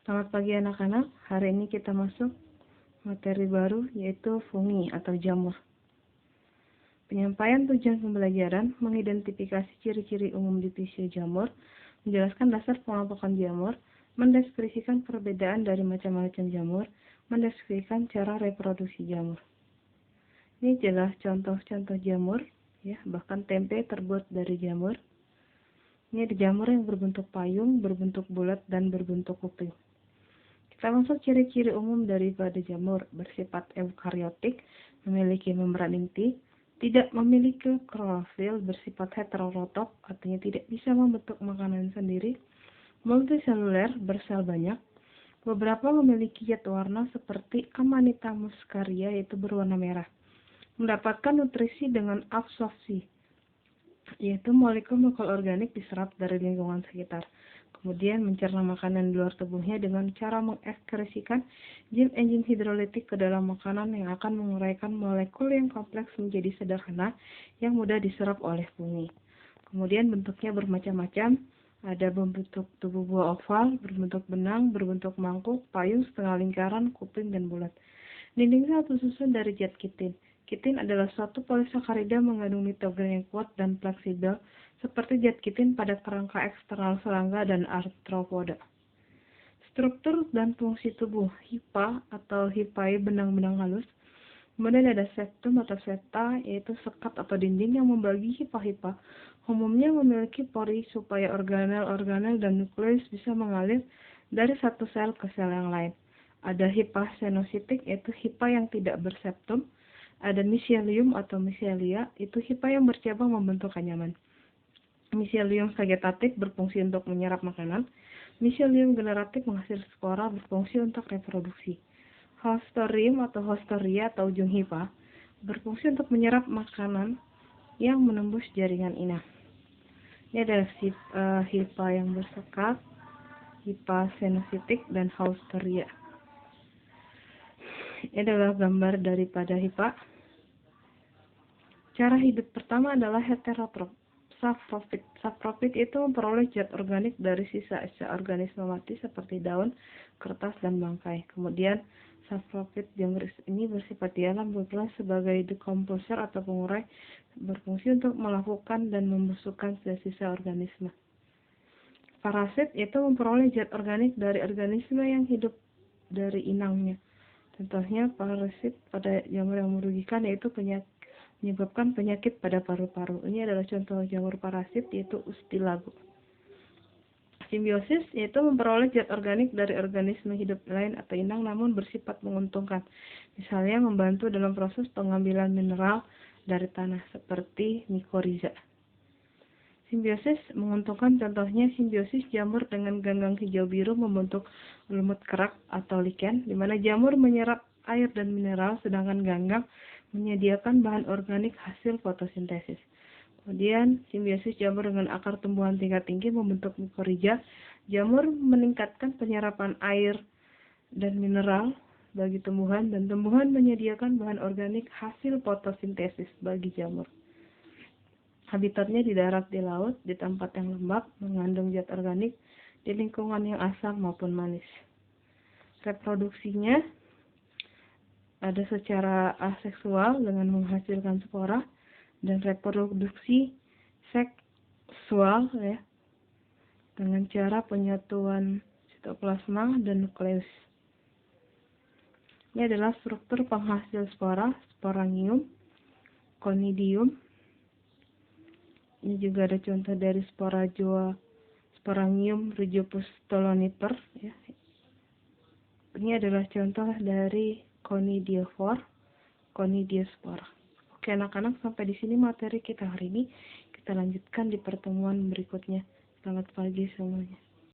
Selamat pagi anak-anak, hari ini kita masuk materi baru yaitu fungi atau jamur. Penyampaian tujuan pembelajaran mengidentifikasi ciri-ciri umum divisi jamur, menjelaskan dasar pengelompokan jamur, mendeskripsikan perbedaan dari macam-macam jamur, mendeskripsikan cara reproduksi jamur. Ini jelas contoh-contoh jamur, ya, bahkan tempe terbuat dari jamur. Ini ada jamur yang berbentuk payung, berbentuk bulat, dan berbentuk kuping. Kita masuk ciri-ciri umum daripada jamur: bersifat eukariotik, memiliki membran inti, tidak memiliki klorofil, bersifat heterotrof, artinya tidak bisa membentuk makanan sendiri, multiseluler, bersel banyak, beberapa memiliki zat warna seperti Amanita muscaria yaitu berwarna merah, mendapatkan nutrisi dengan absorpsi, yaitu molekul-molekul organik diserap dari lingkungan sekitar. Kemudian mencerna makanan di luar tubuhnya dengan cara mengekskresikan enzim hidrolitik ke dalam makanan yang akan menguraikan molekul yang kompleks menjadi sederhana yang mudah diserap oleh fungi. Kemudian bentuknya bermacam-macam, ada berbentuk tubuh buah oval, berbentuk benang, berbentuk mangkuk, payung, setengah lingkaran, kuping, dan bulat. Dindingnya tersusun dari zat kitin. Kitin adalah suatu polisakarida mengandung nitrogen yang kuat dan fleksibel, seperti zat kitin pada kerangka eksternal serangga dan arthropoda. Struktur dan fungsi tubuh: hipa atau hipae, benang-benang halus. Kemudian ada septum atau septa, yaitu sekat atau dinding yang membagi hipa-hipa. Umumnya memiliki pori supaya organel-organel dan nukleus bisa mengalir dari satu sel ke sel yang lain. Ada hipa senositik, yaitu hipa yang tidak berseptum. Ada miselium atau miselia, itu hipa yang bercabang membentuk anyaman. Miselium vegetatif berfungsi untuk menyerap makanan. Miselium generatif menghasilkan spora, berfungsi untuk reproduksi. Hostorium atau hostoria atau ujung hipa berfungsi untuk menyerap makanan yang menembus jaringan inang. Ini adalah hipa yang bersekat, hipa senositik, dan hostoria. Ini adalah gambar daripada hipa. Cara hidup pertama adalah heterotrof. Saprofit. Saprofit itu memperoleh zat organik dari sisa-sisa organisme mati seperti daun, kertas, dan bangkai. Kemudian saprofit jamur ini bersifat diam, berperan sebagai decomposer atau pengurai, berfungsi untuk melakukan dan membusukkan sisa-sisa organisme. Parasit itu memperoleh zat organik dari organisme yang hidup dari inangnya. Contohnya parasit pada jamur yang merugikan yaitu menyebabkan penyakit pada paru-paru. Ini adalah contoh jamur parasit yaitu Ustilago. Simbiosis yaitu memperoleh zat organik dari organisme hidup lain atau inang namun bersifat menguntungkan. Misalnya membantu dalam proses pengambilan mineral dari tanah seperti mikoriza. Simbiosis menguntungkan, contohnya simbiosis jamur dengan ganggang hijau biru membentuk lumut kerak atau lichen, di mana jamur menyerap air dan mineral sedangkan ganggang menyediakan bahan organik hasil fotosintesis. Kemudian simbiosis jamur dengan akar tumbuhan tingkat tinggi membentuk mikoriza. Jamur meningkatkan penyerapan air dan mineral bagi tumbuhan, dan tumbuhan menyediakan bahan organik hasil fotosintesis bagi jamur. Habitatnya di darat, di laut, di tempat yang lembab, mengandung zat organik, di lingkungan yang asam maupun manis. Reproduksinya ada secara aseksual dengan menghasilkan spora, dan reproduksi seksual ya, dengan cara penyatuan sitoplasma dan nukleus. Ini adalah struktur penghasil spora: sporangium, conidium. Ini juga ada contoh dari sporazoa, sporangium rhizopustulonifer ya. Ini adalah contoh dari conidiophore, conidiospora. Oke anak-anak, sampai di sini materi kita hari ini. Kita lanjutkan di pertemuan berikutnya. Selamat pagi semuanya.